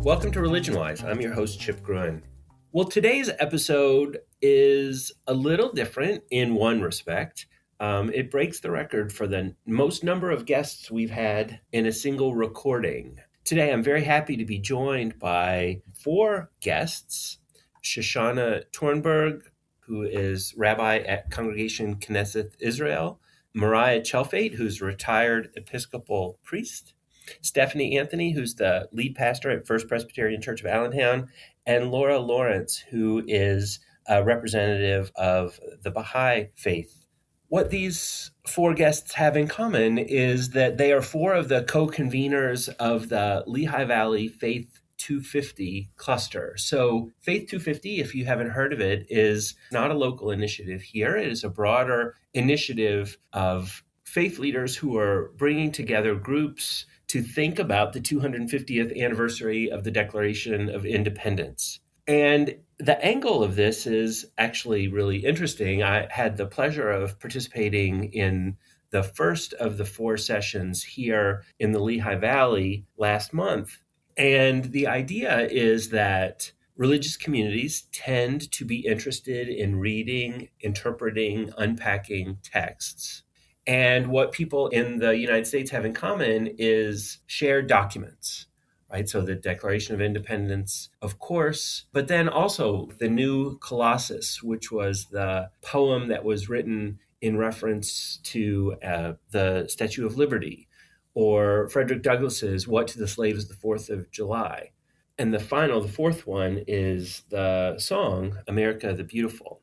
Welcome to Religion Wise. I'm your host, Chip Gruen. Well, today's episode is a little different in one respect. It breaks the record for the most number of guests we've had in a single recording. Today, I'm very happy to be joined by 4 guests. Shoshanah Tornberg, who is Rabbi at Congregation Keneseth, Israel. Tjeltveit, who's a retired Episcopal priest. Stephanie Anthony, who's the lead pastor at First Presbyterian Church of Allentown, and Laura Lawrence, who is a representative of the Baha'i faith. What these 4 guests have in common is that they are 4 of the co-conveners of the Lehigh Valley Faith 250 cluster. So Faith 250, if you haven't heard of it, is not a local initiative here. It is a broader initiative of faith leaders who are bringing together groups to think about the 250th anniversary of the Declaration of Independence. And the angle of this is actually really interesting. I had the pleasure of participating in the first of the 4 sessions here in the Lehigh Valley last month. And the idea is that religious communities tend to be interested in reading, interpreting, unpacking texts. And what people in the United States have in common is shared documents, right? So the Declaration of Independence, of course, but then also the new Colossus, which was the poem that was written in reference to the Statue of Liberty, or Frederick Douglass's What to the Slave is the 4th of July. And the 4th one is the song, America the Beautiful.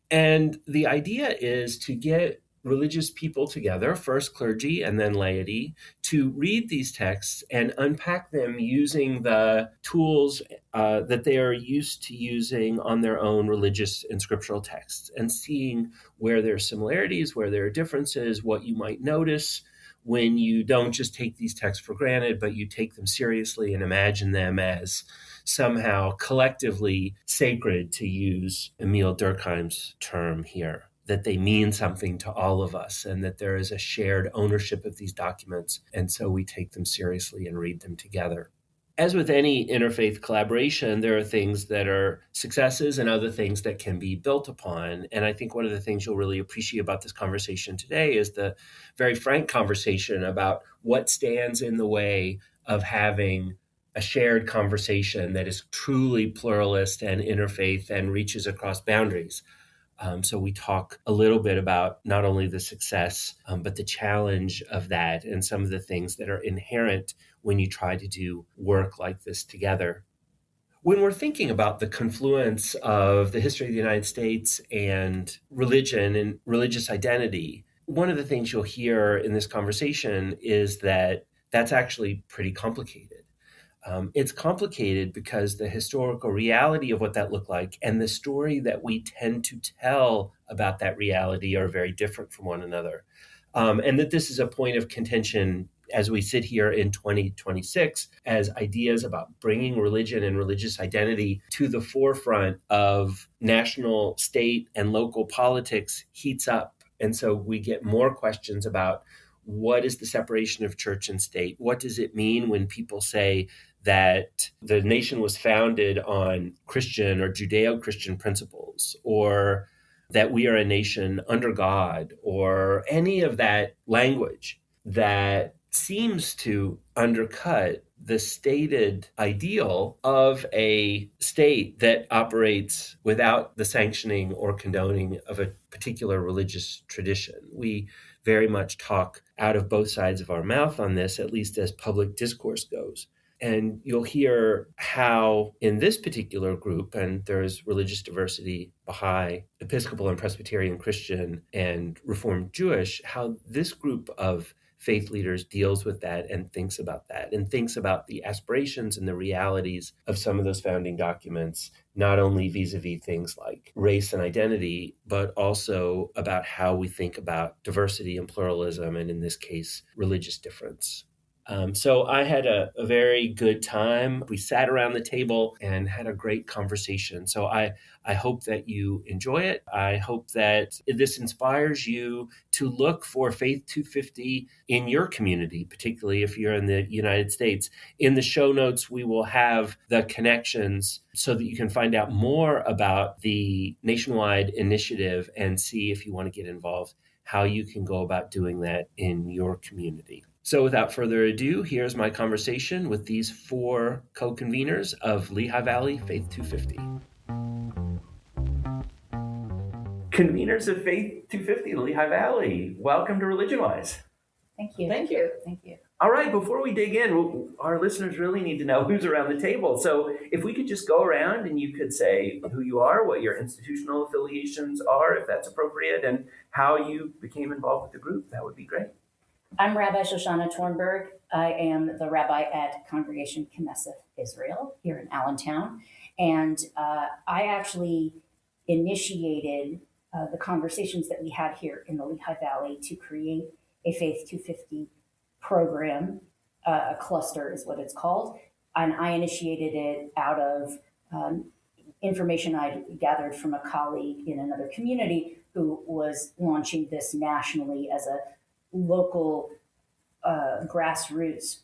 And the idea is to get religious people together, first clergy and then laity, to read these texts and unpack them using the tools that they are used to using on their own religious and scriptural texts, and seeing where there are similarities, where there are differences, what you might notice when you don't just take these texts for granted, but you take them seriously and imagine them as somehow collectively sacred, to use Emil Durkheim's term here, that they mean something to all of us and that there is a shared ownership of these documents. And so we take them seriously and read them together. As with any interfaith collaboration, there are things that are successes and other things that can be built upon. And I think one of the things you'll really appreciate about this conversation today is the very frank conversation about what stands in the way of having a shared conversation that is truly pluralist and interfaith and reaches across boundaries. So we talk a little bit about not only the success, but the challenge of that and some of the things that are inherent when you try to do work like this together. When we're thinking about the confluence of the history of the United States and religion and religious identity, one of the things you'll hear in this conversation is that that's actually pretty complicated. It's complicated because the historical reality of what that looked like and the story that we tend to tell about that reality are very different from one another. And that this is a point of contention as we sit here in 2026, as ideas about bringing religion and religious identity to the forefront of national, state, and local politics heats up. And so we get more questions about what is the separation of church and state? What does it mean when people say that the nation was founded on Christian or Judeo-Christian principles, or that we are a nation under God, or any of that language that seems to undercut the stated ideal of a state that operates without the sanctioning or condoning of a particular religious tradition. We very much talk out of both sides of our mouth on this, at least as public discourse goes. And you'll hear how in this particular group, and there's religious diversity, Baha'i, Episcopal and Presbyterian Christian, and Reformed Jewish, how this group of faith leaders deals with that and thinks about the aspirations and the realities of some of those founding documents, not only vis-a-vis things like race and identity, but also about how we think about diversity and pluralism, and in this case, religious difference. So I had a very good time. We sat around the table and had a great conversation. So I hope that you enjoy it. I hope that this inspires you to look for Faith 250 in your community, particularly if you're in the United States. In the show notes, we will have the connections so that you can find out more about the nationwide initiative and see if you want to get involved, how you can go about doing that in your community. So without further ado, here's my conversation with these 4 co-conveners of Lehigh Valley Faith 250. Conveners of Faith 250 Lehigh Valley, welcome to Religion Wise. Thank you. Thank you. Thank you. All right, before we dig in, our listeners really need to know who's around the table. So if we could just go around and you could say who you are, what your institutional affiliations are, if that's appropriate, and how you became involved with the group, that would be great. I'm Rabbi Shoshanah Tornberg. I am the rabbi at Congregation Keneseth, Israel, here in Allentown. And I actually initiated the conversations that we had here in the Lehigh Valley to create a Faith 250 program. A cluster is what it's called. And I initiated it out of information I gathered from a colleague in another community who was launching this nationally as a local grassroots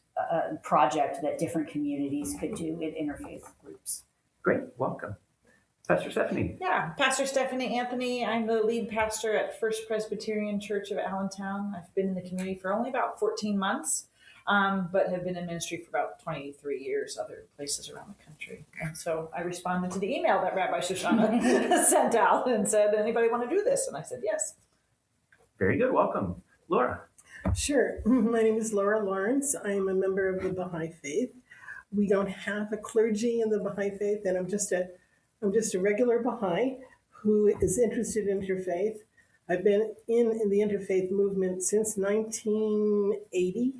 project that different communities could do in interfaith groups. Great, welcome. Pastor Stephanie. Yeah, Pastor Stephanie Anthony. I'm the lead pastor at First Presbyterian Church of Allentown. I've been in the community for only about 14 months, but have been in ministry for about 23 years, other places around the country. And so I responded to the email that Rabbi Shoshanah sent out and said, anybody want to do this? And I said, yes. Very good, welcome. Laura. Sure. My name is Laura Lawrence. I am a member of the Baha'i Faith. We don't have a clergy in the Baha'i Faith, and I'm just a regular Baha'i who is interested in interfaith. I've been in the interfaith movement since 1980,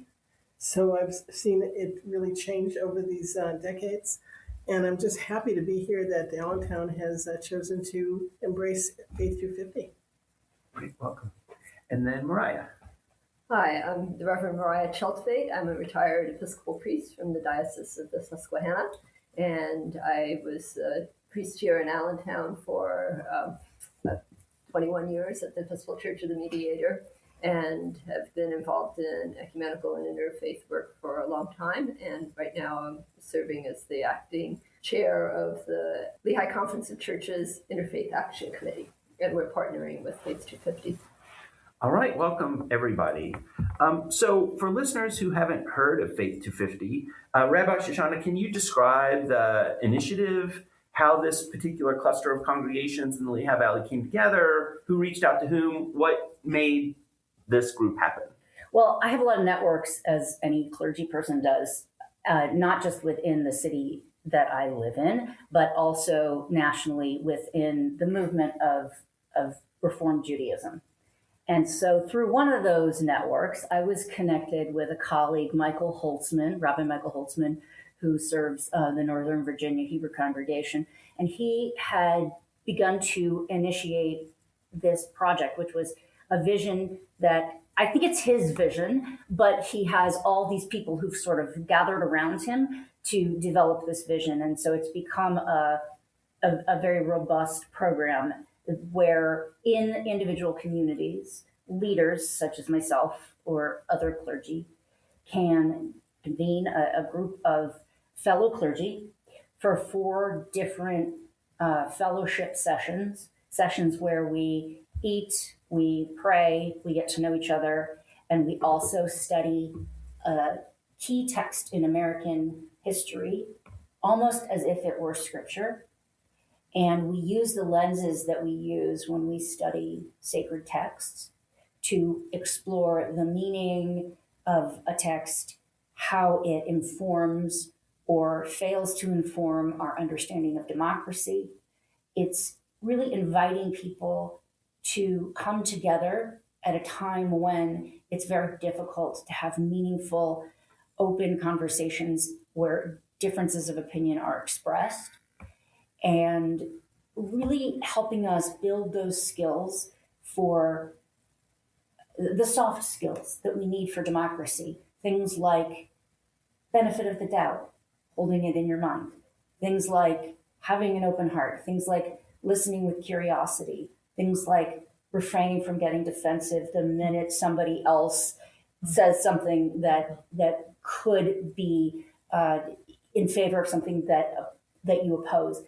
so I've seen it really change over these decades. And I'm just happy to be here that Allentown has chosen to embrace Faith 250. Great, welcome. And then Mariah. Hi, I'm the Reverend Mariah Tjeltveit. I'm a retired Episcopal priest from the Diocese of the Susquehanna, and I was a priest here in Allentown for 21 years at the Episcopal Church of the Mediator, and have been involved in ecumenical and interfaith work for a long time. And right now I'm serving as the acting chair of the Lehigh Conference of Churches Interfaith Action Committee, and we're partnering with Faith 250. All right, welcome everybody. So for listeners who haven't heard of Faith 250, Rabbi Shoshanah, can you describe the initiative, how this particular cluster of congregations in the Lehigh Valley came together, who reached out to whom, what made this group happen? Well, I have a lot of networks, as any clergy person does, not just within the city that I live in, but also nationally within the movement of Reform Judaism. And so through one of those networks, I was connected with a colleague, Michael Holtzman, Rabbi Michael Holtzman, who serves the Northern Virginia Hebrew congregation. And he had begun to initiate this project, which was a vision that I think it's his vision, but he has all these people who've sort of gathered around him to develop this vision. And so it's become a very robust program where in individual communities, leaders such as myself or other clergy can convene a group of fellow clergy for 4 different fellowship sessions where we eat, we pray, we get to know each other, and we also study a key text in American history, almost as if it were scripture. And we use the lenses that we use when we study sacred texts to explore the meaning of a text, how it informs or fails to inform our understanding of democracy. It's really inviting people to come together at a time when it's very difficult to have meaningful, open conversations where differences of opinion are expressed, and really helping us build those skills for the soft skills that we need for democracy, things like benefit of the doubt, holding it in your mind, things like having an open heart, things like listening with curiosity, things like refraining from getting defensive the minute somebody else says something that could be in favor of something that you oppose.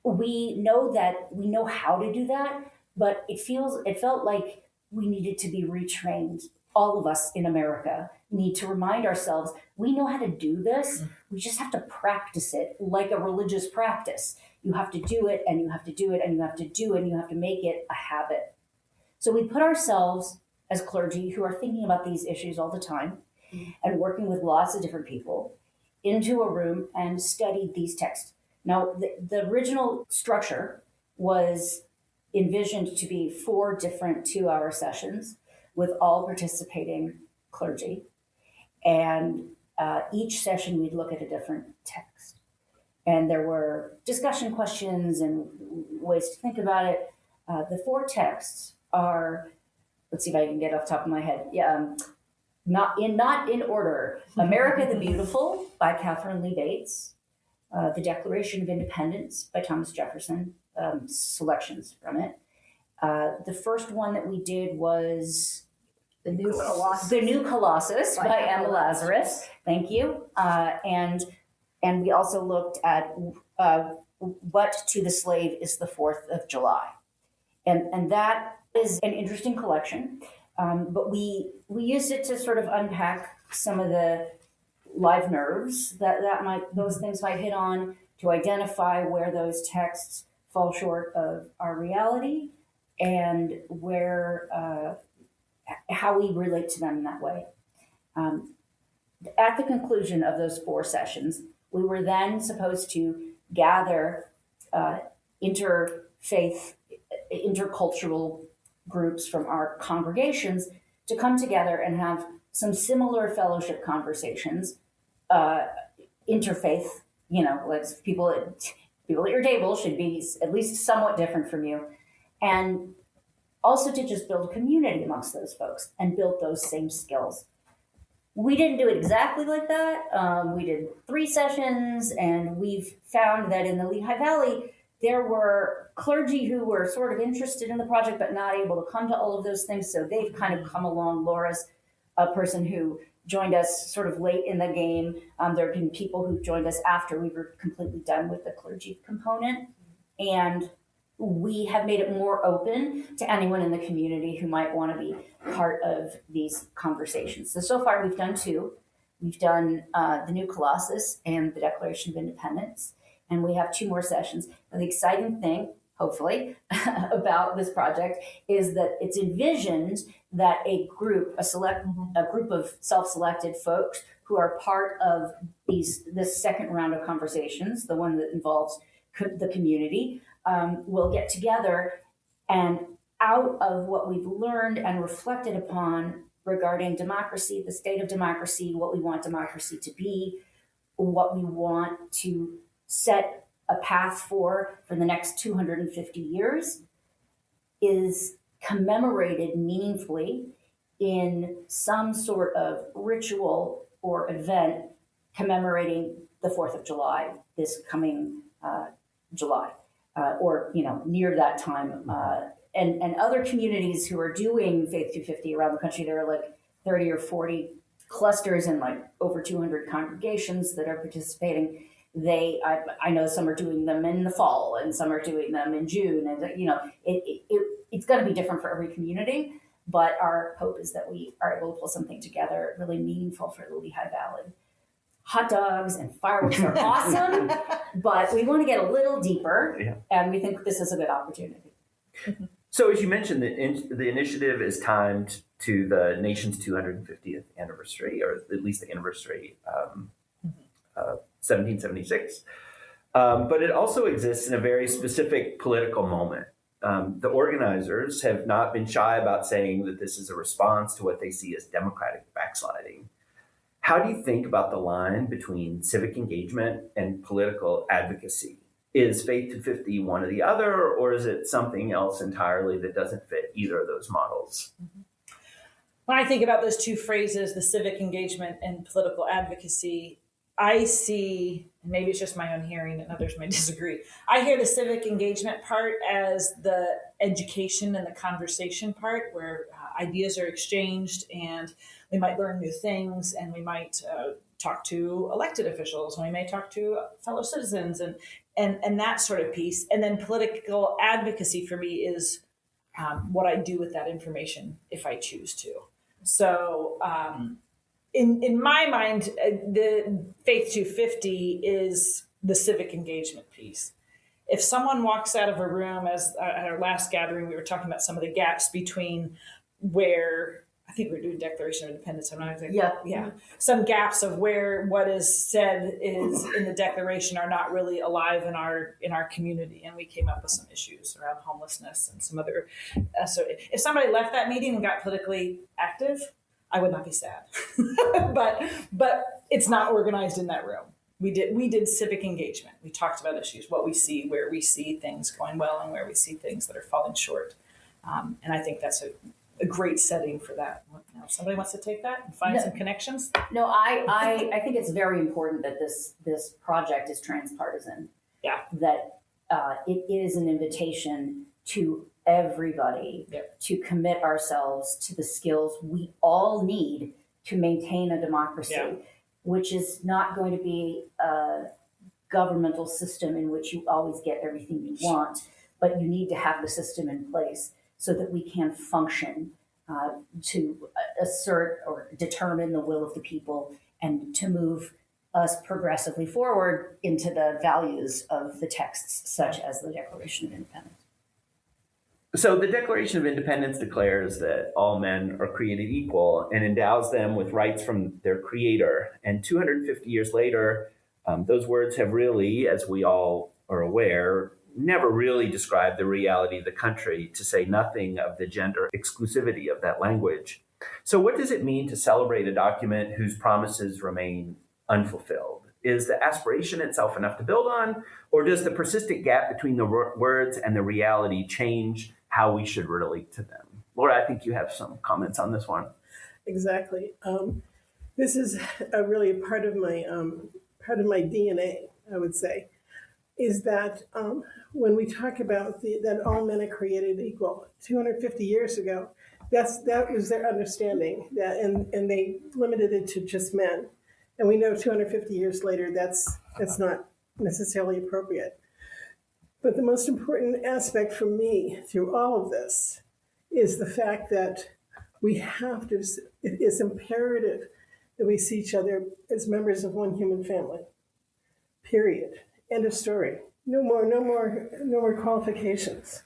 We know how to do that, but it felt like we needed to be retrained. All of us in America need to remind ourselves we know how to do this. We just have to practice it like a religious practice. You have to do it, and you have to do it, and you have to do it, and you have to make it a habit. So we put ourselves as clergy who are thinking about these issues all the time and working with lots of different people into a room and studied these texts. Now, the original structure was envisioned to be 4 different 2-hour sessions with all participating clergy. And each session we'd look at a different text. And there were discussion questions and ways to think about it. The 4 texts are, let's see if I can get off the top of my head. Yeah, not in order. America the Beautiful by Catherine Lee Bates. The Declaration of Independence by Thomas Jefferson, selections from it. The first one that we did was The New Colossus. The New Colossus by Emma Lazarus. Thank you. And we also looked at What to the Slave is the 4th of July. And that is an interesting collection. But we used it to sort of unpack some of the live nerves that those things might hit on, to identify where those texts fall short of our reality and where how we relate to them in that way. At the conclusion of those 4 sessions, we were then supposed to gather interfaith, intercultural groups from our congregations to come together and have some similar fellowship conversations, interfaith, like people at your table should be at least somewhat different from you. And also to just build community amongst those folks and build those same skills. We didn't do it exactly like that. We did 3 sessions, and we've found that in the Lehigh Valley, there were clergy who were sort of interested in the project but not able to come to all of those things. So they've kind of come along. Laura's a person who joined us sort of late in the game. There have been people who joined us after we were completely done with the clergy component. And we have made it more open to anyone in the community who might want to be part of these conversations. So far we've done 2. We've done the New Colossus and the Declaration of Independence. And we have 2 more sessions. And the exciting thing, hopefully, about this project is that it's envisioned that a group of self-selected folks who are part of this second round of conversations, the one that involves the community, will get together, and out of what we've learned and reflected upon regarding democracy, the state of democracy, what we want democracy to be, what we want to set a path for the next 250 years, is commemorated meaningfully in some sort of ritual or event commemorating the 4th of July, this coming July, or near that time. And other communities who are doing Faith 250 around the country, there are like 30 or 40 clusters and like over 200 congregations that are participating. I know some are doing them in the fall and some are doing them in June, and it's going to be different for every community. But our hope is that we are able to pull something together really meaningful for the Lehigh Valley. Hot dogs and fireworks are awesome, but we want to get a little deeper, and we think this is a good opportunity. So, as you mentioned, the initiative is timed to the nation's 250th anniversary, or at least the anniversary, 1776. But it also exists in a very specific political moment. The organizers have not been shy about saying that this is a response to what they see as democratic backsliding. How do you think about the line between civic engagement and political advocacy? Is Faith 250 one or the other, or is it something else entirely that doesn't fit either of those models? when I think about those two phrases, the civic engagement and political advocacy, I see, and maybe it's just my own hearing and others may disagree, I hear the civic engagement part as the education and the conversation part, where ideas are exchanged and we might learn new things, and we might talk to elected officials, and we may talk to fellow citizens, and that sort of piece. And then political advocacy for me is what I do with that information if I choose to. So in my mind, the Faith 250 is the civic engagement piece. If someone walks out of a room, as at our last gathering, we were talking about some of the gaps between where, I think we were doing Declaration of Independence. I'm not exactly, yeah. Some gaps of where what is said is in the Declaration are not really alive in our community, and we came up with some issues around homelessness and some other. So if somebody left that meeting and got politically active, I would not be sad, but it's not organized in that room. We did civic engagement. We talked about issues, what we see, where we see things going well, and where we see things that are falling short. And I think that's a great setting for that. Now, if somebody wants to take that and find some connections. No, I think it's very important that this project is transpartisan. Yeah. That it is an invitation to everybody to commit ourselves to the skills we all need to maintain a democracy, which is not going to be a governmental system in which you always get everything you want, but you need to have the system in place so that we can function to assert or determine the will of the people and to move us progressively forward into the values of the texts, such as the Declaration of Independence. So the Declaration of Independence declares that all men are created equal and endows them with rights from their creator. And 250 years later, those words have really, as we all are aware, never really described the reality of the country, to say nothing of the gender exclusivity of that language. So what does it mean to celebrate a document whose promises remain unfulfilled? Is the aspiration itself enough to build on, or does the persistent gap between the words and the reality change how we should relate to them? Laura, I think you have some comments on this one. Exactly. This is really a part of my DNA, I would say, is that when we talk about that all men are created equal, 250 years ago, that was their understanding, that and they limited it to just men. And we know 250 years later, that's not necessarily appropriate. But the most important aspect for me through all of this is the fact that it is imperative that we see each other as members of one human family. Period. End of story. No more qualifications.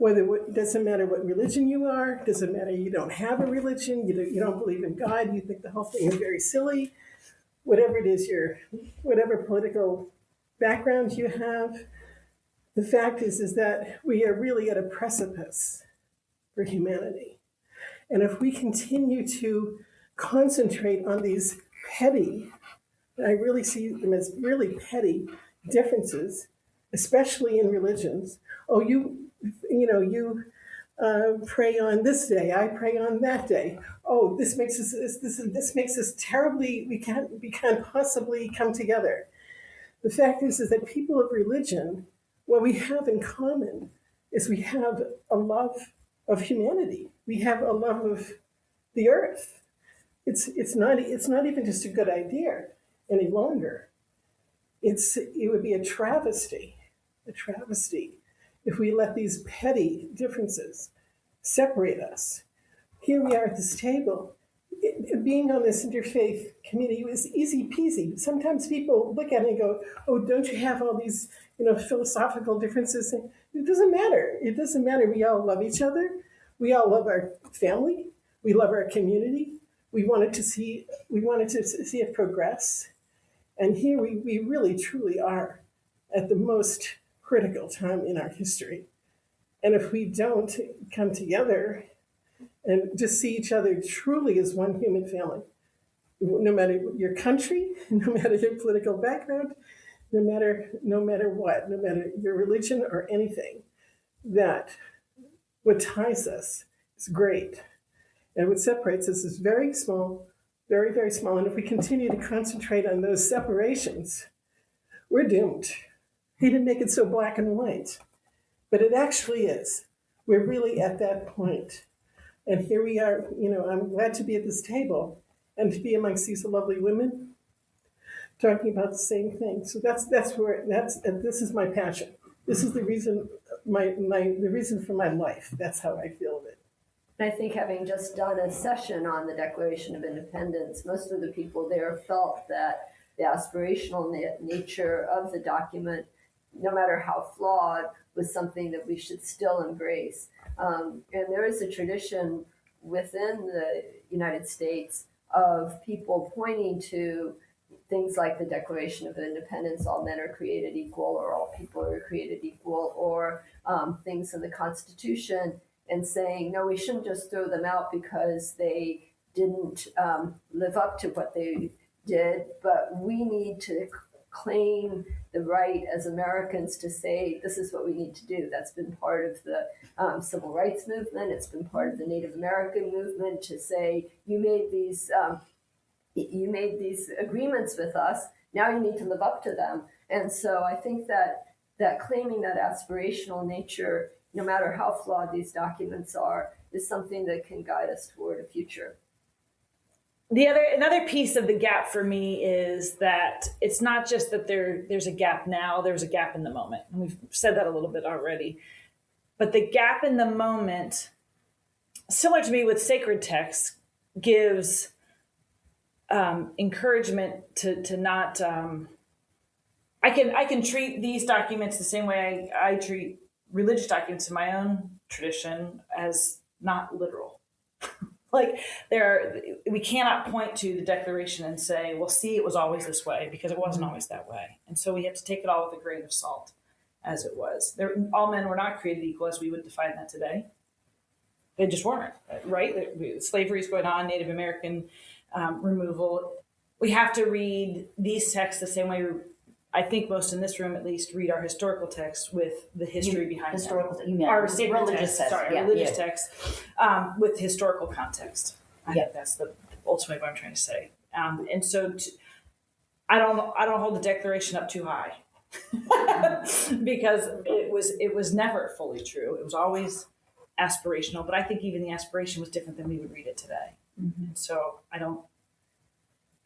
It doesn't matter what religion you are, doesn't matter you don't have a religion, you don't believe in God, you think the whole thing is very silly, whatever it is, whatever political background you have, the fact is that we are really at a precipice for humanity. And if we continue to concentrate on these petty, and I really see them as really petty differences, especially in religions. Oh, you pray on this day, I pray on that day. Oh, this makes us terribly, we can't possibly come together. The fact is that people of religion, what we have in common is we have a love of humanity. We have a love of the earth. It's not even just a good idea any longer. It would be a travesty if we let these petty differences separate us. Here we are at this table. Being on this interfaith community was easy peasy. Sometimes people look at it and go, "Oh, don't you have all these, philosophical differences?" It doesn't matter. It doesn't matter. We all love each other. We all love our family. We love our community. We wanted to see it progress. And here we really, truly are at the most critical time in our history. And if we don't come together and just see each other truly as one human family, no matter your country, no matter your political background, no matter what, no matter your religion or anything, that what ties us is great. And what separates us is very small, very, very small. And if we continue to concentrate on those separations, we're doomed. He didn't make it so black and white, but it actually is. We're really at that point. And here we are, I'm glad to be at this table and to be amongst these lovely women talking about the same thing. So this is my passion. This is the reason, the reason for my life. That's how I feel of it. I think having just done a session on the Declaration of Independence, most of the people there felt that the aspirational nature of the document, no matter how flawed, was something that we should still embrace. And there is a tradition within the United States of people pointing to things like the Declaration of Independence, all men are created equal, or all people are created equal, or things in the Constitution, and saying, no, we shouldn't just throw them out because they didn't live up to what they did, but we need to claim the right as Americans to say, this is what we need to do. That's been part of the civil rights movement. It's been part of the Native American movement to say, you made these agreements with us. Now you need to live up to them. And so I think that claiming that aspirational nature, no matter how flawed these documents are, is something that can guide us toward a future. Another piece of the gap for me is that it's not just that there's a gap now, there's a gap in the moment. And we've said that a little bit already. But the gap in the moment, similar to me with sacred texts, gives encouragement to not. I can treat these documents the same way I treat religious documents in my own tradition as not literal. Like we cannot point to the Declaration and say, well, see, it was always this way, because it wasn't always that way. And so we have to take it all with a grain of salt, as it was. All men were not created equal as we would define that today. They just weren't, right? Slavery is going on, Native American removal. We have to read these texts the same way I think most in this room, at least, read our historical texts with the history behind them. Our religious text with historical context. I think that's ultimately what I'm trying to say. And so I don't hold the Declaration up too high because it was never fully true. It was always aspirational, but I think even the aspiration was different than we would read it today. Mm-hmm. And so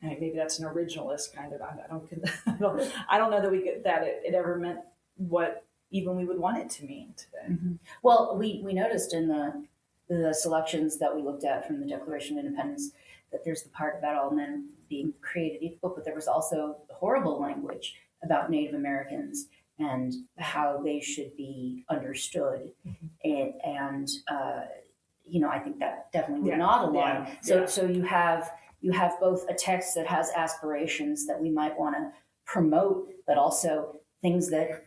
maybe that's an originalist kind of. I don't know that it ever meant what even we would want it to mean today. Mm-hmm. Well, we noticed in the selections that we looked at from the Declaration of Independence that there's the part about all men being created equal, but there was also horrible language about Native Americans and how they should be understood, mm-hmm. and I think that definitely would not align. So you have both a text that has aspirations that we might want to promote, but also things that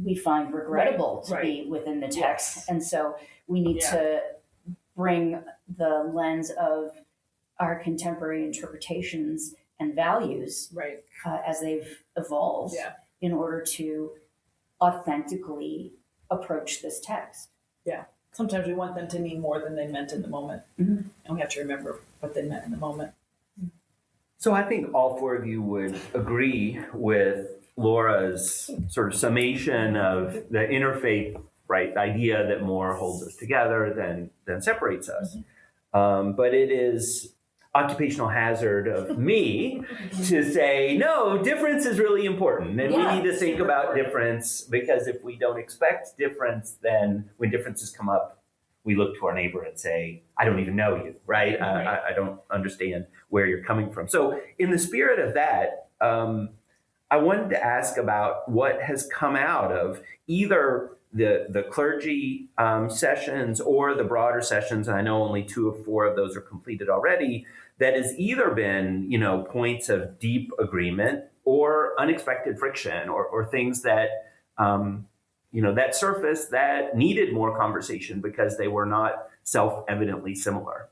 we find regrettable to be within the text. Yes. And so we need to bring the lens of our contemporary interpretations and values as they've evolved in order to authentically approach this text. Yeah. Sometimes we want them to mean more than they meant in the moment. Mm-hmm. And we have to remember what they meant in the moment. So I think all four of you would agree with Laura's sort of summation of the interfaith idea that more holds us together than separates us. Mm-hmm. But it is occupational hazard of me to say, no, difference is really important. And we need to think about difference, because if we don't expect difference, then when differences come up, we look to our neighbor and say, I don't even know you, right? I don't understand where you're coming from. So in the spirit of that, I wanted to ask about what has come out of either the clergy sessions or the broader sessions, and I know only 2 of 4 of those are completed already, that has either been, points of deep agreement or unexpected friction or things that, that surfaced that needed more conversation because they were not self-evidently similar.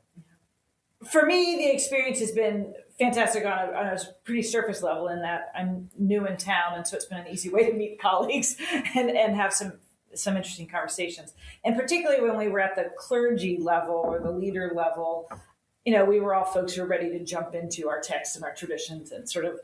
For me, the experience has been fantastic on a pretty surface level in that I'm new in town, and so it's been an easy way to meet colleagues and have some some interesting conversations. And particularly when we were at the clergy level or the leader level, we were all folks who were ready to jump into our texts and our traditions and sort of,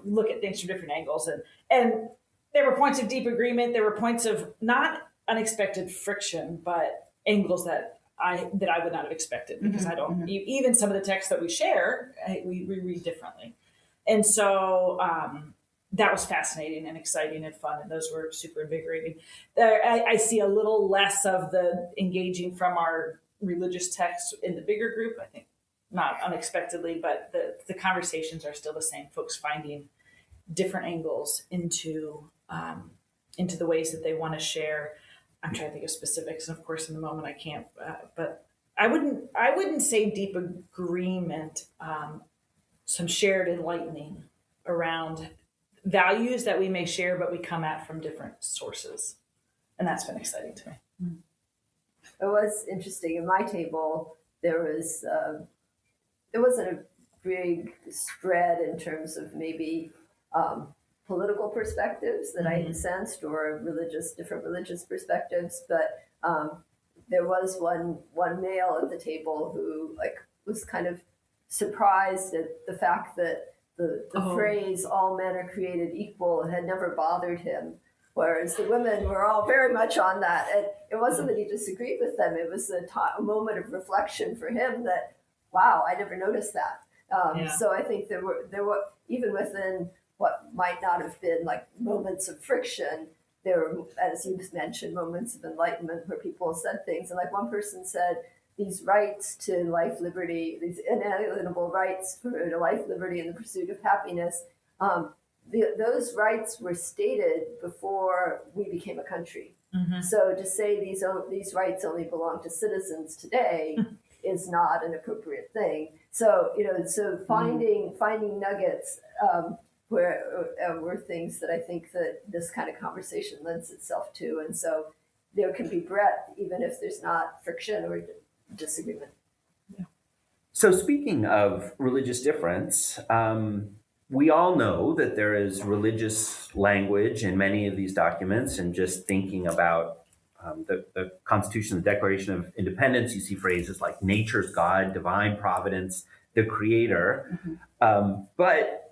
look at things from different angles. And there were points of deep agreement. There were points of not unexpected friction, but angles that I would not have expected, because I don't, even some of the texts that we share, we read differently. And so that was fascinating and exciting and fun. And those were super invigorating. I see a little less of the engaging from our religious texts in the bigger group, I think, not unexpectedly, but the conversations are still the same. Folks finding different angles into the ways that they want to share. I'm trying to think of specifics, and of course, in the moment I can't. But I wouldn't say deep agreement. Some shared enlightening around values that we may share, but we come at from different sources, and that's been exciting to me. It was interesting. In my table, there wasn't a big spread in terms of maybe political perspectives that I sensed, or different religious perspectives, but there was one male at the table who was kind of surprised at the fact that the phrase "all men are created equal" had never bothered him, whereas the women were all very much on that. And it wasn't that he disagreed with them; it was a moment of reflection for him that, wow, I never noticed that. So I think there were even within what might not have been like moments of friction, there were, as you mentioned, moments of enlightenment where people said things. And like one person said, these rights to life, liberty, these inalienable rights for life, liberty, and the pursuit of happiness, those rights were stated before we became a country. So to say these rights only belong to citizens today is not an appropriate thing. So finding nuggets were things that I think that this kind of conversation lends itself to, and so there can be breadth even if there's not friction or disagreement. So speaking of religious difference, we all know that there is religious language in many of these documents, and just thinking about the Constitution, the Declaration of Independence, you see phrases like nature's God, divine providence, the creator. But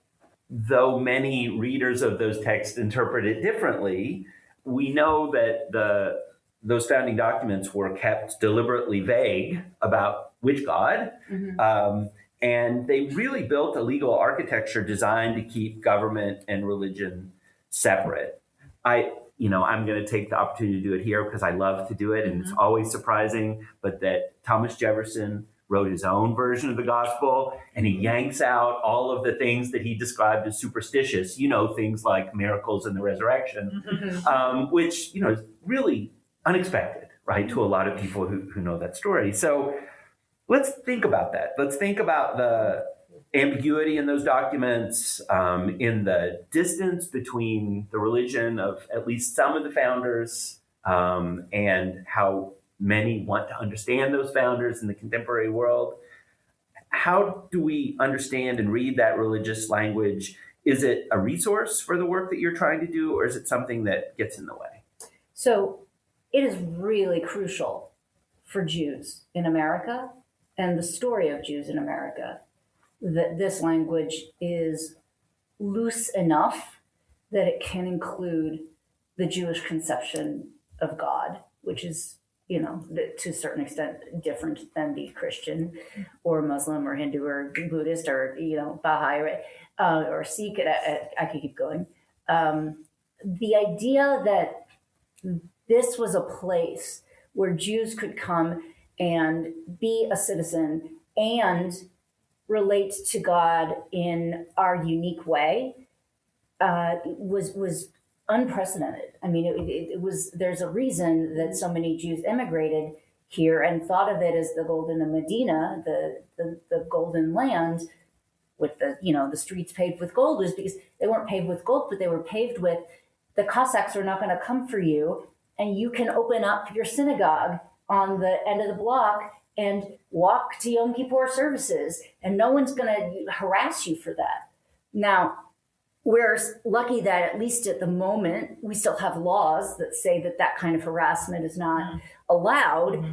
though many readers of those texts interpret it differently, we know that those founding documents were kept deliberately vague about which God. And they really built a legal architecture designed to keep government and religion separate. I'm going to take the opportunity to do it here because I love to do it, and it's always surprising, but that Thomas Jefferson wrote his own version of the gospel, and he yanks out all of the things that he described as superstitious, things like miracles and the resurrection, which, is really unexpected, right, to a lot of people who know that story. So let's think about that. Let's think about the ambiguity in those documents, in the distance between the religion of at least some of the founders, and how many want to understand those founders in the contemporary world. How do we understand and read that religious language? Is it a resource for the work that you're trying to do, or is it something that gets in the way? So it is really crucial for Jews in America and the story of Jews in America that this language is loose enough that it can include the Jewish conception of God, which is, to a certain extent different than the Christian or Muslim or Hindu or Buddhist or, Baha'i or Sikh. I could keep going. The idea that this was a place where Jews could come and be a citizen and relate to God in our unique way was unprecedented. I mean, it was. There's a reason that so many Jews immigrated here and thought of it as the Golden Medina, the golden land, with the streets paved with gold, was because they weren't paved with gold, but they were paved with the Cossacks are not going to come for you, and you can open up your synagogue on the end of the block and walk to Yom Kippur services, and no one's going to harass you for that. Now, we're lucky that at least at the moment, we still have laws that say that that kind of harassment is not allowed.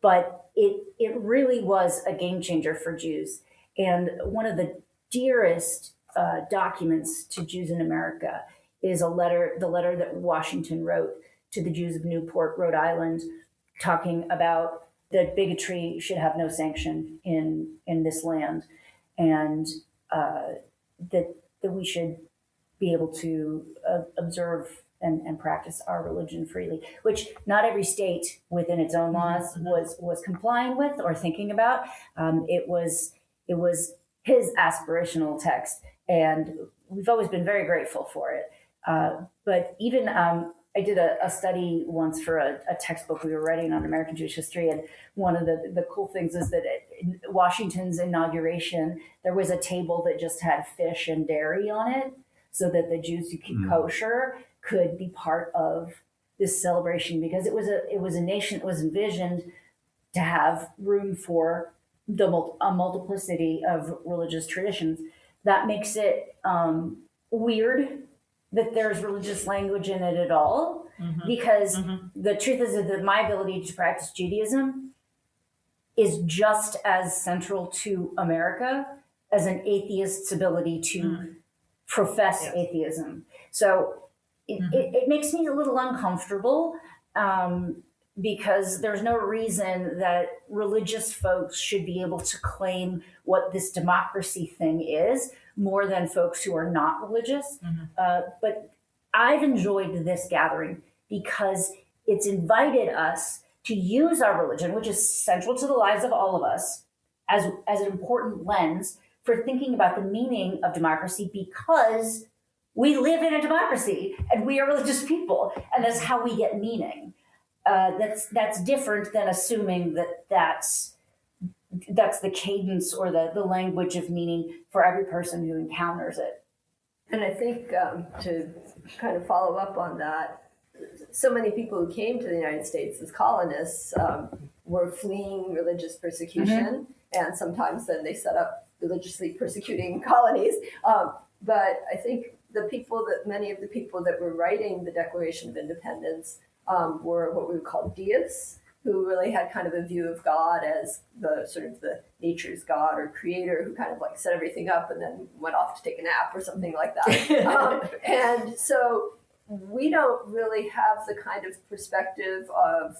But it really was a game changer for Jews. And one of the dearest documents to Jews in America is the letter that Washington wrote to the Jews of Newport, Rhode Island, talking about that bigotry should have no sanction in this land, and that we should be able to observe and practice our religion freely, which not every state within its own laws was complying with or thinking about. It was his aspirational text, and we've always been very grateful for it. But even I did a study once for a textbook we were writing on American Jewish history, and one of the cool things is that in Washington's inauguration, there was a table that just had fish and dairy on it, so that the Jews who keep kosher could be part of this celebration, because it was a nation that was envisioned to have room for a multiplicity of religious traditions. That makes it weird that there's religious language in it at all, because the truth is that my ability to practice Judaism is just as central to America as an atheist's ability to profess atheism. So it makes me a little uncomfortable, because there's no reason that religious folks should be able to claim what this democracy thing is more than folks who are not religious. But I've enjoyed this gathering because it's invited us to use our religion, which is central to the lives of all of us, as an important lens for thinking about the meaning of democracy, because we live in a democracy and we are religious people, and that's how we get meaning. That's different than assuming that that's the cadence or the language of meaning for every person who encounters it. And I think to kind of follow up on that, so many people who came to the United States as colonists were fleeing religious persecution, and sometimes then they set up religiously persecuting colonies. But I think many of the people that were writing the Declaration of Independence were what we would call deists, who really had kind of a view of God as the sort of the nature's God or creator, who kind of like set everything up and then went off to take a nap or something like that. And so we don't really have the kind of perspective of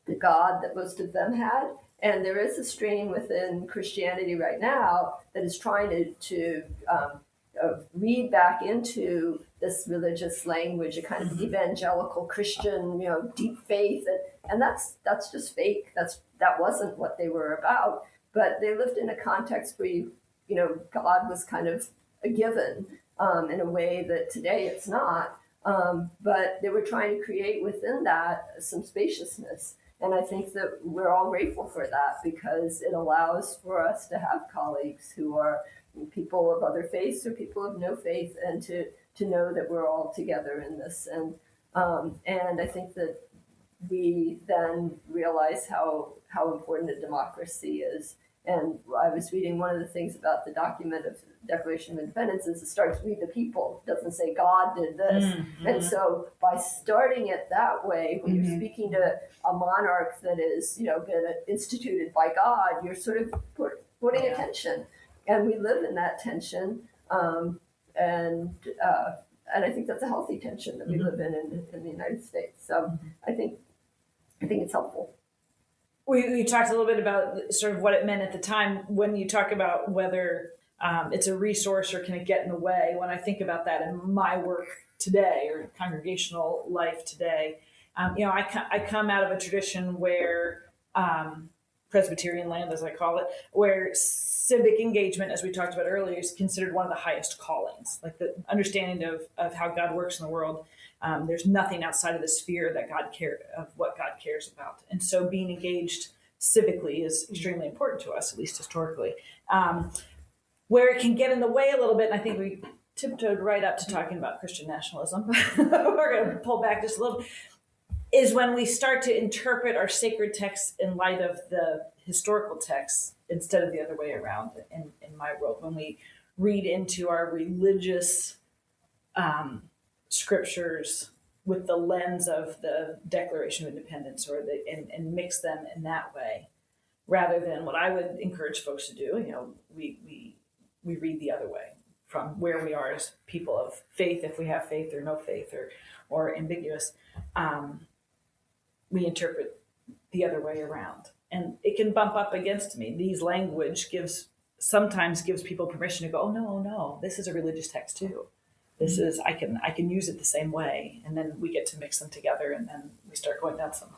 the God that most of them had. And there is a strain within Christianity right now that is trying to read back into this religious language, a kind of evangelical Christian, deep faith, and that's just fake. That wasn't what they were about. But they lived in a context where God was kind of a given in a way that today it's not. But they were trying to create within that some spaciousness. And I think that we're all grateful for that, because it allows for us to have colleagues who are people of other faiths or people of no faith, and to know that we're all together in this. And I think that we then realize how important a democracy is. And I was reading one of the things about the document of Declaration of Independence is it starts "We the people." It doesn't say God did this. And so by starting it that way, when you're speaking to a monarch that is, been instituted by God, you're sort of putting attention. And we live in that tension. And I think that's a healthy tension that we live in the United States. So I think it's helpful. We talked a little bit about sort of what it meant at the time. When you talk about whether it's a resource or can it get in the way, when I think about that in my work today or congregational life today, I come out of a tradition where Presbyterian land, as I call it, where civic engagement, as we talked about earlier, is considered one of the highest callings, like the understanding of how God works in the world. There's nothing outside of the sphere that of what God cares about. And so being engaged civically is extremely important to us, at least historically. Where it can get in the way a little bit, and I think we tiptoed right up to talking about Christian nationalism. We're going to pull back just a little bit, is when we start to interpret our sacred texts in light of the historical texts instead of the other way around in my world. When we read into our religious scriptures with the lens of the Declaration of Independence and mix them in that way, rather than what I would encourage folks to do. We read the other way from where we are as people of faith, if we have faith or no faith or ambiguous. We interpret the other way around, and it can bump up against me. These language sometimes gives people permission to go, oh no, this is a religious text too. This is, I can use it the same way. And then we get to mix them together, and then we start going down some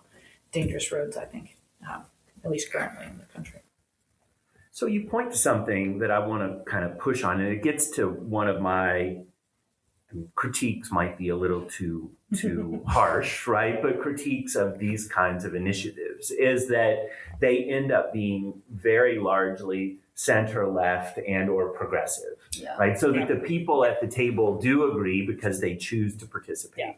dangerous roads, I think, at least currently in the country. So you point to something that I want to kind of push on, and it gets to one of my critiques, might be a little too harsh, right? But critiques of these kinds of initiatives is that they end up being very largely center left and or progressive, right? So that the people at the table do agree because they choose to participate. Yeah.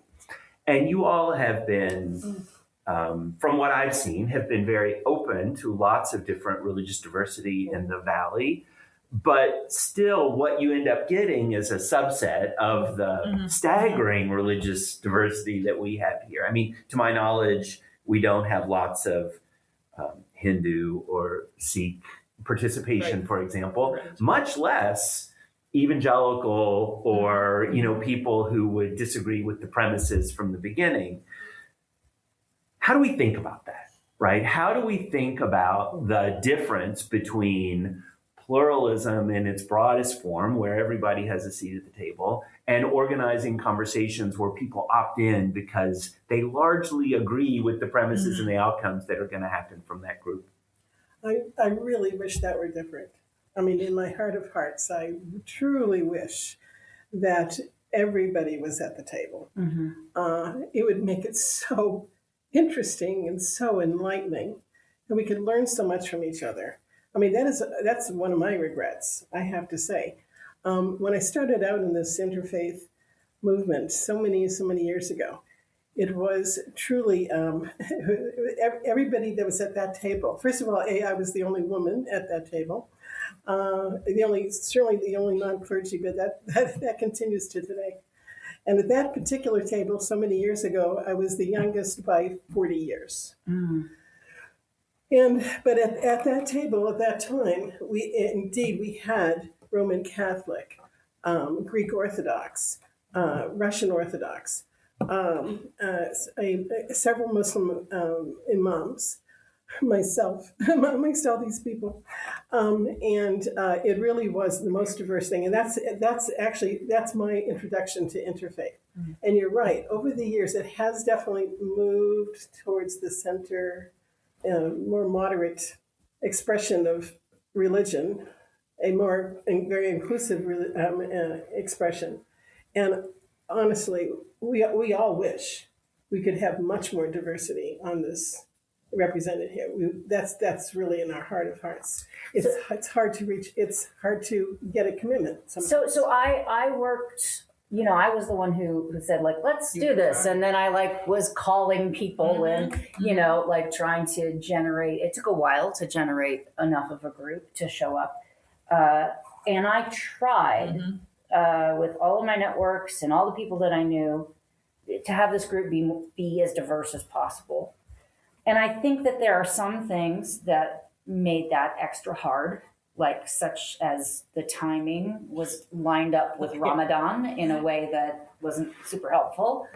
And you all have been, from what I've seen, have been very open to lots of different religious diversity in the Valley. But still, what you end up getting is a subset of the staggering religious diversity that we have here. I mean, to my knowledge, we don't have lots of Hindu or Sikh participation, for example, much less evangelical or, people who would disagree with the premises from the beginning. How do we think about that, right? How do we think about the difference between pluralism in its broadest form, where everybody has a seat at the table, and organizing conversations where people opt in because they largely agree with the premises and the outcomes that are going to happen from that group? I really wish that were different. I mean, in my heart of hearts, I truly wish that everybody was at the table. It would make it so interesting and so enlightening, and we could learn so much from each other. I mean, that's one of my regrets, I have to say. When I started out in this interfaith movement so many years ago, it was truly everybody that was at that table. First of all, I was the only woman at that table, certainly the only non-clergy, but that continues to today. And at that particular table, so many years ago, I was the youngest by 40 years. But at that table at that time, we had Roman Catholic, Greek Orthodox, Russian Orthodox, several Muslim imams, myself, amongst all these people, and it really was the most diverse thing. And that's my introduction to interfaith. And you're right. Over the years, it has definitely moved towards the center. More moderate expression of religion, a very inclusive expression. And honestly, we all wish we could have much more diversity on this represented here. That's really in our heart of hearts. It's hard to reach. It's hard to get a commitment sometimes. So I worked. I was the one who said, let's do this. And then I was calling people and, trying to generate, it took a while to generate enough of a group to show up. And I tried with all of my networks and all the people that I knew to have this group be as diverse as possible. And I think that there are some things that made that extra hard, such as the timing was lined up with Ramadan in a way that wasn't super helpful.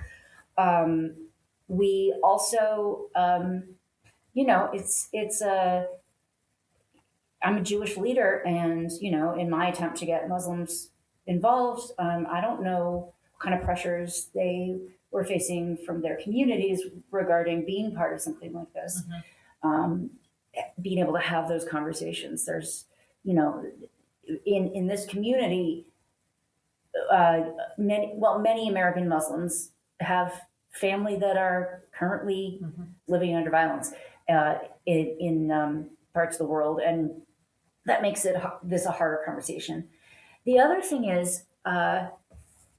We also, I'm a Jewish leader, and, in my attempt to get Muslims involved, I don't know what kind of pressures they were facing from their communities regarding being part of something like this. Being able to have those conversations. There's, in this community, many American Muslims have family that are currently living under violence in parts of the world, and that makes this a harder conversation. The other thing is,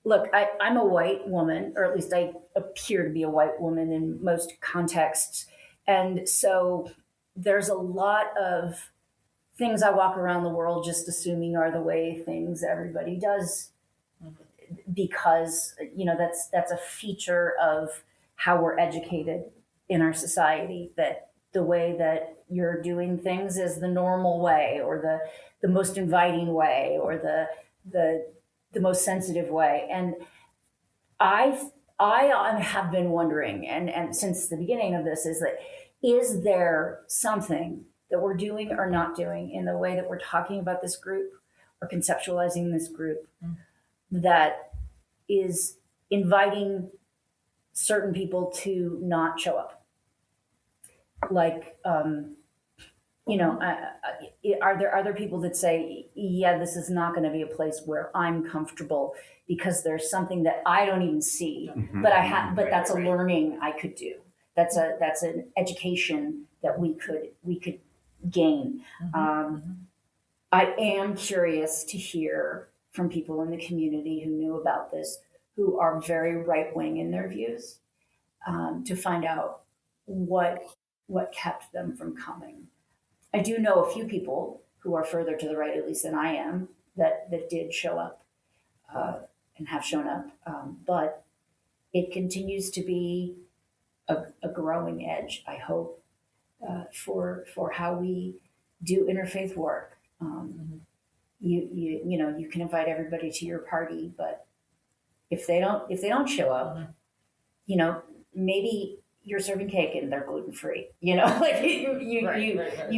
look, I'm a white woman, or at least I appear to be a white woman in most contexts, and so there's a lot of things I walk around the world just assuming are the way things everybody does, because that's a feature of how we're educated in our society, that the way that you're doing things is the normal way, or the most inviting way, or the most sensitive way. And I have been wondering, and since the beginning of this, is there something that we're doing or not doing in the way that we're talking about this group or conceptualizing this group that is inviting certain people to not show up? Like, are there people that say, yeah, this is not going to be a place where I'm comfortable because there's something that I don't even see, but that's a learning I could do. That's an education that we could gain. I am curious to hear from people in the community who knew about this, who are very right-wing in their views, to find out what kept them from coming. I do know a few people who are further to the right, at least than I am, that did show up and have shown up, but it continues to be a growing edge, I hope, for how we do interfaith work. You can invite everybody to your party, but if they don't show up, maybe you're serving cake and they're gluten-free. You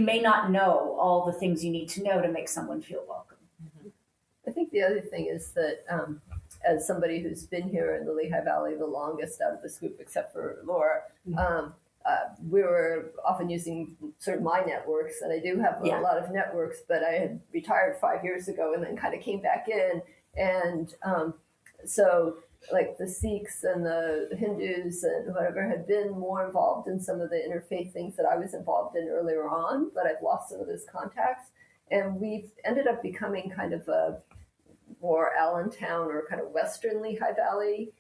may not know all the things you need to know to make someone feel welcome. I think the other thing is that as somebody who's been here in the Lehigh Valley the longest out of this group, except for Laura, we were often using sort of my networks, and I do have a lot of networks, but I had retired 5 years ago and then kind of came back in. And so like the Sikhs and the Hindus and whatever had been more involved in some of the interfaith things that I was involved in earlier on, but I've lost some of those contacts. And we've ended up becoming kind of a more Allentown or kind of Western Lehigh Valley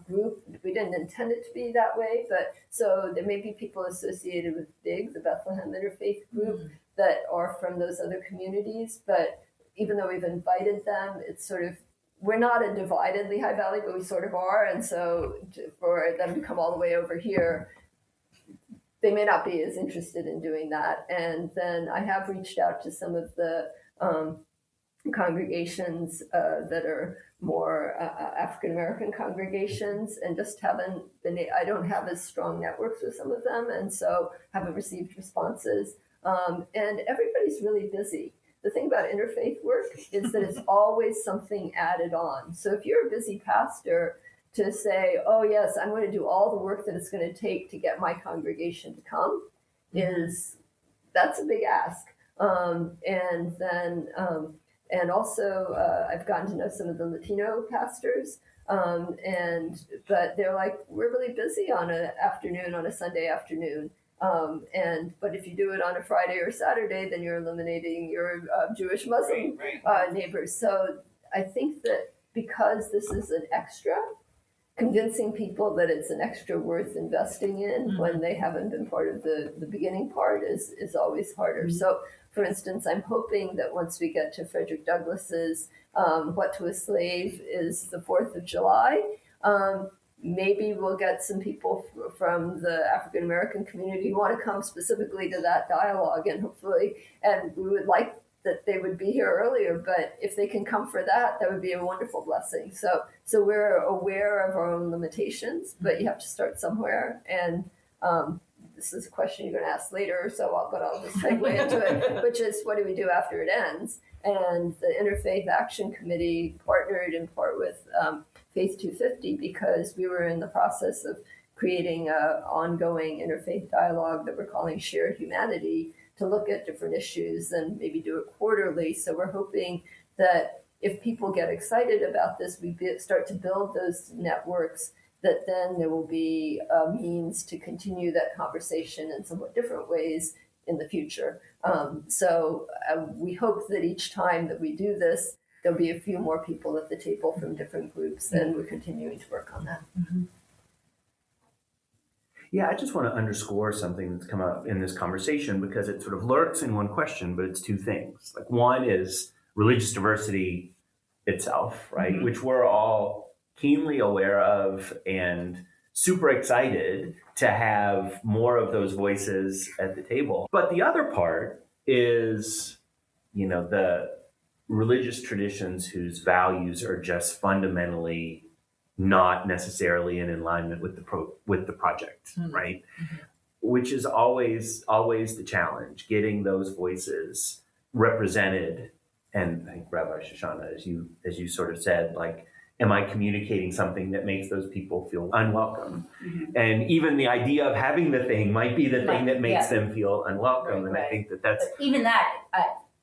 group. We didn't intend it to be that way, but so there may be people associated with BIG, the Bethlehem Interfaith Group, that are from those other communities. But even though we've invited them, it's sort of, we're not a divided Lehigh Valley, but we sort of are. And so for them to come all the way over here, they may not be as interested in doing that. And then I have reached out to some of the congregations that are more African-American congregations, and just haven't been, I don't have as strong networks with some of them, and so haven't received responses. And everybody's really busy. The thing about interfaith work is that it's always something added on. So if you're a busy pastor, to say, oh yes, I'm going to do all the work that it's going to take to get my congregation to come, that's a big ask. And also I've gotten to know some of the Latino pastors, but they're like, we're really busy on a Sunday afternoon. But if you do it on a Friday or Saturday, then you're eliminating your Jewish Muslim neighbors. So I think that because this is an extra, convincing people that it's an extra worth investing in when they haven't been part of the beginning part is always harder. So, for instance, I'm hoping that once we get to Frederick Douglass's What to a Slave is the 4th of July, maybe we'll get some people from the African American community who want to come specifically to that dialogue, and hopefully, and we would like that they would be here earlier, but if they can come for that, that would be a wonderful blessing. So we're aware of our own limitations, but you have to start somewhere. And this is a question you're going to ask later, but I'll just segue into it, which is, what do we do after it ends? And the Interfaith Action Committee partnered in part with Faith 250 because we were in the process of creating an ongoing interfaith dialogue that we're calling Shared Humanity, to look at different issues and maybe do it quarterly. So we're hoping that if people get excited about this, we start to build those networks, that then there will be a means to continue that conversation in somewhat different ways in the future. So we hope that each time that we do this, there'll be a few more people at the table from different groups, and we're continuing to work on that. Yeah, I just want to underscore something that's come up in this conversation because it sort of lurks in one question, but it's two things. Like one is religious diversity itself, right? Which we're all keenly aware of and super excited to have more of those voices at the table. But the other part is, the religious traditions whose values are just fundamentally not necessarily in alignment with the project, right? Which is always the challenge, getting those voices represented. And I think Rabbi Shoshanah, as you sort of said, like, am I communicating something that makes those people feel unwelcome? And even the idea of having the thing might be the thing that makes them feel unwelcome. And I think that's even that.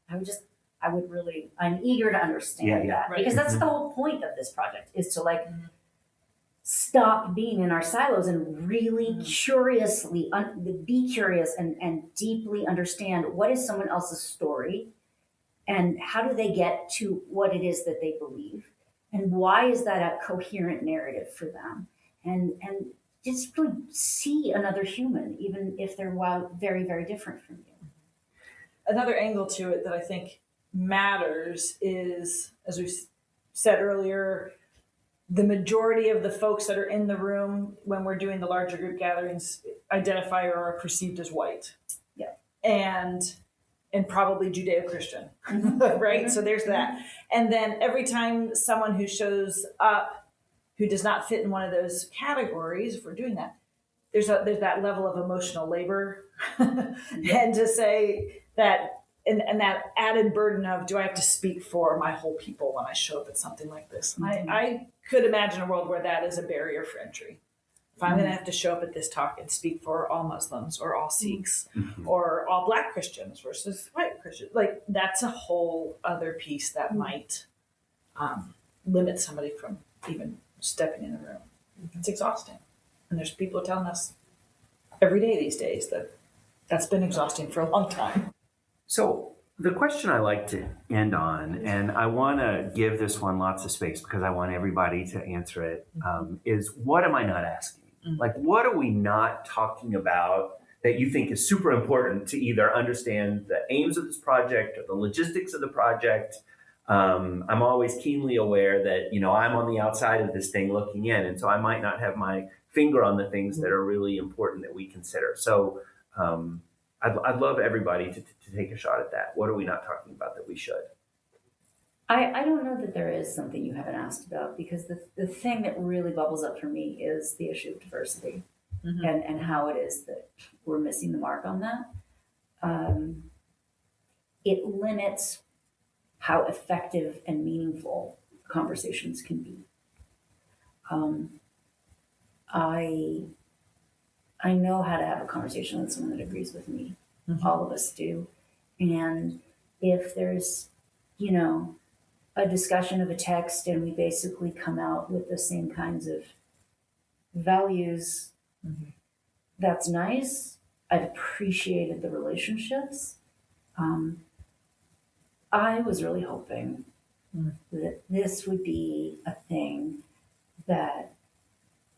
I'm eager to understand that because that's the whole point of this project is to stop being in our silos and really curiously be curious and deeply understand what is someone else's story and how do they get to what it is that they believe and why is that a coherent narrative for them and just really see another human even if they're very, very different from you. Another angle to it that I think matters is, as we said earlier, the majority of the folks that are in the room when we're doing the larger group gatherings identify or are perceived as white. Yeah. And probably Judeo-Christian, right? So there's that. And then every time someone who shows up who does not fit in one of those categories, if we're doing that, there's that level of emotional labor and to say that, and that added burden of, do I have to speak for my whole people when I show up at something like this? I could imagine a world where that is a barrier for entry. If I'm going to have to show up at this talk and speak for all Muslims or all Sikhs or all Black Christians versus white Christians, like that's a whole other piece that might limit somebody from even stepping in the room. It's exhausting. And there's people telling us every day these days that that's been exhausting for a long time. So the question I like to end on, and I want to give this one lots of space because I want everybody to answer it, is what am I not asking? Like, what are we not talking about that you think is super important to either understand the aims of this project or the logistics of the project? I'm always keenly aware that, I'm on the outside of this thing looking in, and so I might not have my finger on the things that are really important that we consider. So I'd love everybody to take a shot at that. What are we not talking about that we should? I don't know that there is something you haven't asked about because the thing that really bubbles up for me is the issue of diversity and how it is that we're missing the mark on that. It limits how effective and meaningful conversations can be. I know how to have a conversation with someone that agrees with me. All of us do. And if there's, a discussion of a text and we basically come out with the same kinds of values, that's nice. I've appreciated the relationships. I was really hoping that this would be a thing that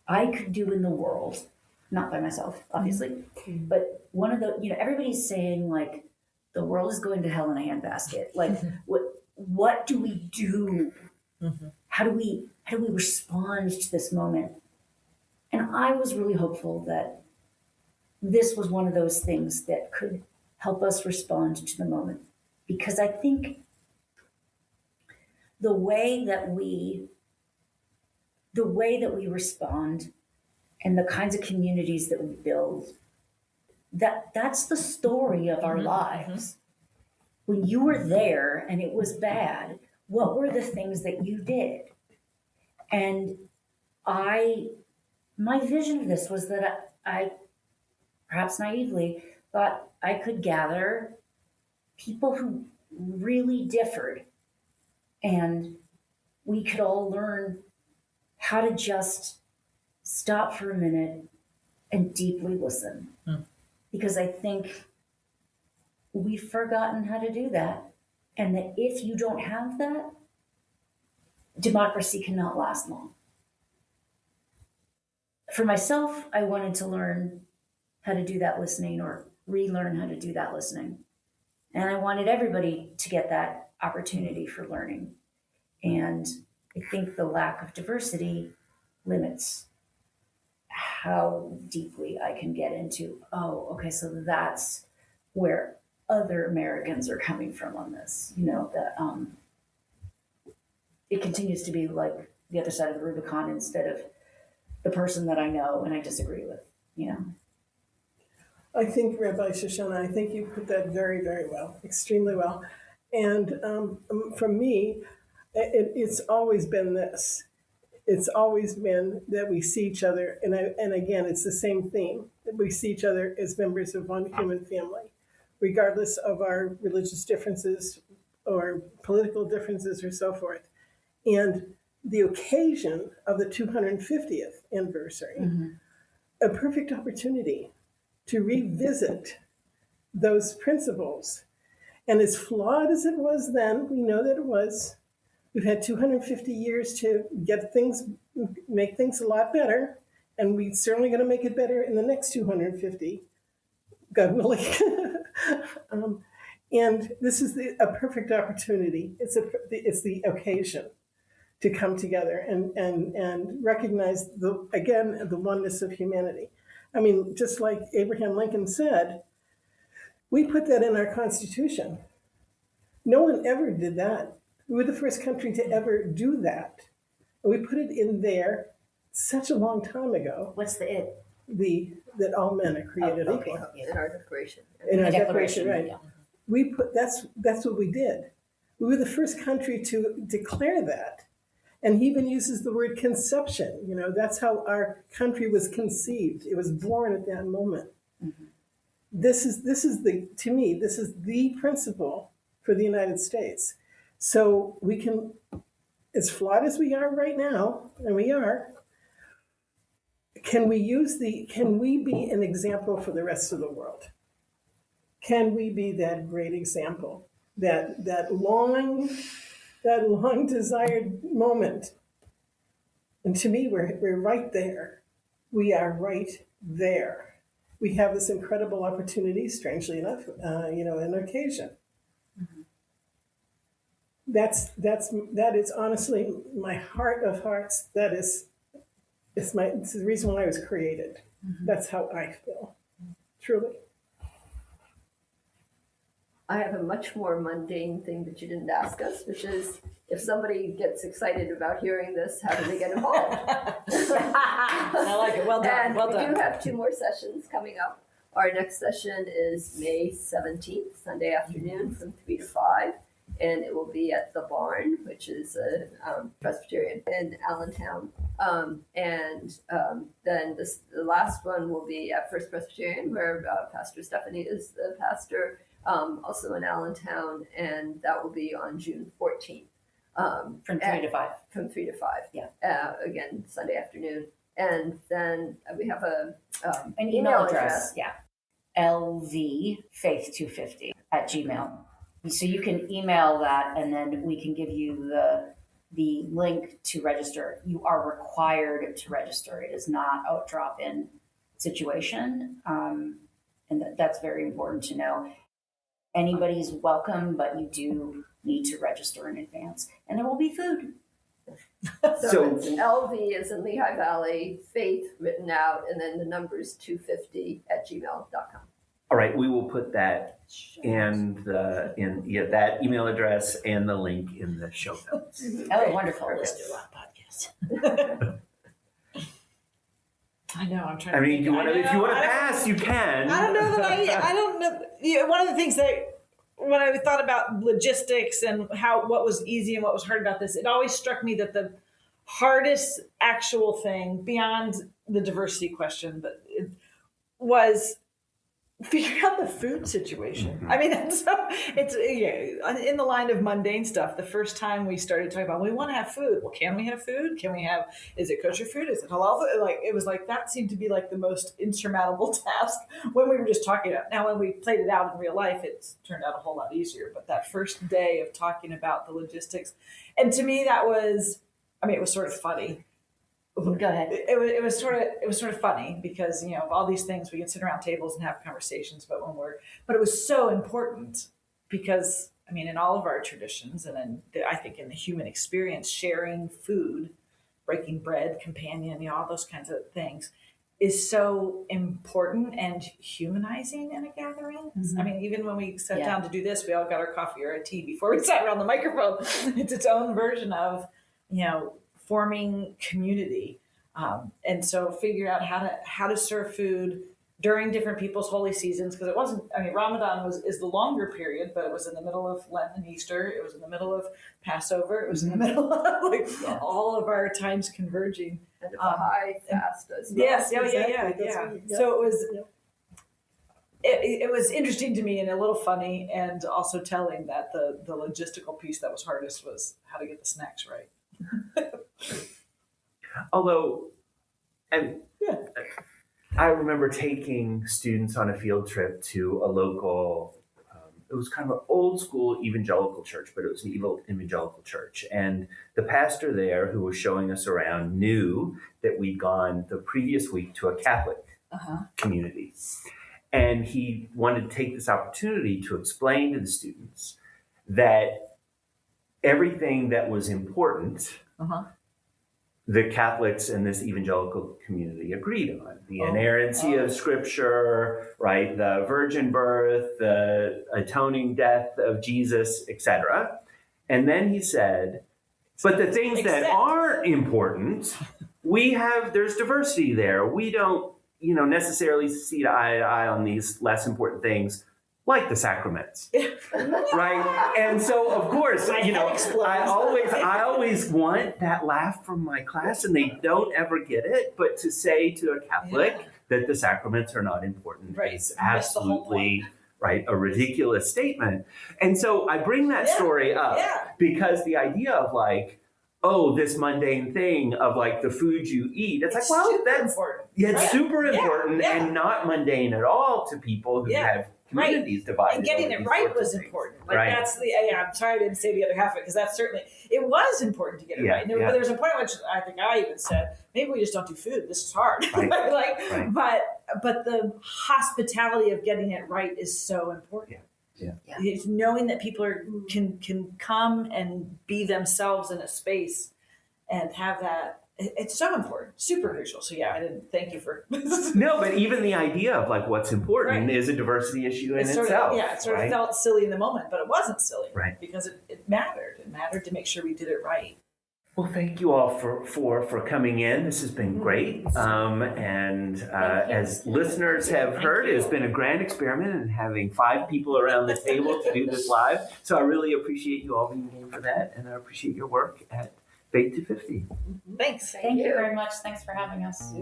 I could do in the world, not by myself, obviously, but one of the, everybody's saying like the world is going to hell in a handbasket. Like, what do we do? How do we respond to this moment? And I was really hopeful that this was one of those things that could help us respond to the moment. Because I think the way that we respond and the kinds of communities that we build, that's the story of our lives. When you were there and it was bad, what were the things that you did? And my vision of this was that I perhaps naively thought I could gather people who really differed and we could all learn how to just stop for a minute and deeply listen. Because I think we've forgotten how to do that. And that if you don't have that, democracy cannot last long. For myself, I wanted to learn how to do that listening or relearn how to do that listening. And I wanted everybody to get that opportunity for learning. And I think the lack of diversity limits how deeply I can get into, oh, okay, so that's where other Americans are coming from on this. You know, that it continues to be like the other side of the Rubicon instead of the person that I know and I disagree with, you know. I think, Rabbi Shoshanah, I think you put that very, very well, extremely well. And for me, it's always been this. It's always been that we see each other, and again, it's the same theme, that we see each other as members of one human family, regardless of our religious differences or political differences or so forth. And the occasion of the 250th anniversary, a perfect opportunity to revisit those principles. And as flawed as it was then, we know that it was. We've had 250 years to make things a lot better, and we're certainly going to make it better in the next 250, God willing. And this is a perfect opportunity. It's the occasion to come together and recognize the oneness of humanity. I mean, just like Abraham Lincoln said, we put that in our Constitution. No one ever did that. We were the first country to ever do that. And we put it in there such a long time ago. What's the it? That all men are created okay. equal. In our declaration. In our declaration, right. Yeah. We put that's what we did. We were the first country to declare that. And he even uses the word conception. You know, that's how our country was conceived. It was born at that moment. Mm-hmm. This is the principle for the United States. So we can, as flawed as we are right now, and we are, can we be an example for the rest of the world? Can we be that great example, that long desired moment? And to me, we're right there. We are right there. We have this incredible opportunity, strangely enough, an occasion. Mm-hmm. That is honestly my heart of hearts. It's the reason why I was created. Mm-hmm. That's how I feel, truly. I have a much more mundane thing that you didn't ask us, which is if somebody gets excited about hearing this, how do they get involved? I like it. Well done. And well done. We do have 2 more sessions coming up. Our next session is May 17th, Sunday afternoon from 3 to 5. And it will be at the Barn, which is a Presbyterian in Allentown. Then the last one will be at First Presbyterian, where Pastor Stephanie is the pastor, also in Allentown, and that will be on June 14th. From 3 to 5. From 3 to 5. Yeah. Again, Sunday afternoon. And then we have an email address. Yeah. lvfaith250@gmail. So you can email that, and then we can give you the link to register. You are required to register. It is not a drop-in situation, and that's very important to know. Anybody's welcome, but you do need to register in advance, and there will be food. So it's LV is in Lehigh Valley, faith written out, and then the number is 250@gmail.com. All right, we will put that in that email address and the link in the show notes. Oh, wonderful. Let's do a podcast. I know. I'm trying. I mean, if you want to pass, you can. I don't know that I don't know. One of the things that when I thought about logistics and what was easy and what was hard about this, it always struck me that the hardest actual thing beyond the diversity question, but it was figure out the food situation. Mm-hmm. I mean, it's in the line of mundane stuff. The first time we started talking about, we want to have food. Well, can we have food? Is it kosher food? Is it halal food? Like, it was like, that seemed to be like the most insurmountable task when we were just talking about it. Now, when we played it out in real life, it's turned out a whole lot easier. But that first day of talking about the logistics, and to me, that was, it was sort of funny. Go ahead. It was sort of funny because, of all these things we can sit around tables and have conversations, but it was so important because, in all of our traditions and I think in the human experience, sharing food, breaking bread, companion, all those kinds of things is so important and humanizing in a gathering. Mm-hmm. Even when we sat down to do this, we all got our coffee or a tea before we sat around the microphone. It's its own version of, forming community. And so figure out how to serve food during different people's holy seasons. Because it wasn't, Ramadan is the longer period, but it was in the middle of Lent and Easter. It was in the middle of Passover. It was in the middle of all of our times converging. And the Baha'i fast as well. Yes, yeah. Right. So it was interesting to me and a little funny and also telling that the logistical piece that was hardest was how to get the snacks right. Although, I remember taking students on a field trip to a local, it was kind of an old school evangelical church, but it was an evangelical church. And the pastor there who was showing us around knew that we'd gone the previous week to a Catholic community. And he wanted to take this opportunity to explain to the students that everything that was important, the Catholics in this evangelical community agreed on. The inerrancy of Scripture, right? The virgin birth, the atoning death of Jesus, etc. And then he said, but the things that aren't important, there's diversity there. We don't, necessarily see eye to eye on these less important things, like the sacraments, right? And so, of course, I always want that laugh from my class, and they don't ever get it. But to say to a Catholic that the sacraments are not important is absolutely a ridiculous statement. And so I bring that story up because the idea of this mundane thing of the food you eat, it's that's important. It's super important and not mundane at all to people who have communities divided. And getting it right was important. That's I'm sorry I didn't say the other half of it, because that's certainly, it was important to get it right. And there was a point at which I think I even said, maybe we just don't do food. This is hard. Right. But the hospitality of getting it right is so important. It's knowing that people can come and be themselves in a space and have that. It's so important, super crucial. So I didn't thank you for. No, but even the idea of what's important is a diversity issue in itself. It sort of felt silly in the moment, but it wasn't silly, because it mattered. It mattered to make sure we did it right. Well, thank you all for coming in. This has been great. As listeners have heard, it's been a grand experiment and having 5 people around the table to do this live. So I really appreciate you all being here for that, and I appreciate your work at Faith to 50. Thanks. Thank you very much. Thanks for having us.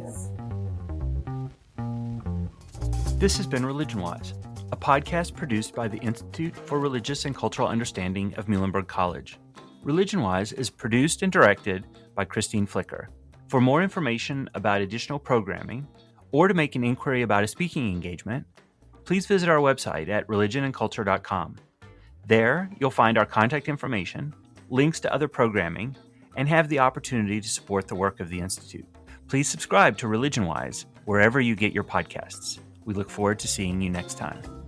This has been Religion Wise, a podcast produced by the Institute for Religious and Cultural Understanding of Muhlenberg College. Religion Wise is produced and directed by Christine Flicker. For more information about additional programming or to make an inquiry about a speaking engagement, please visit our website at religionandculture.com. There, you'll find our contact information, links to other programming, and have the opportunity to support the work of the Institute. Please subscribe to Religion Wise wherever you get your podcasts. We look forward to seeing you next time.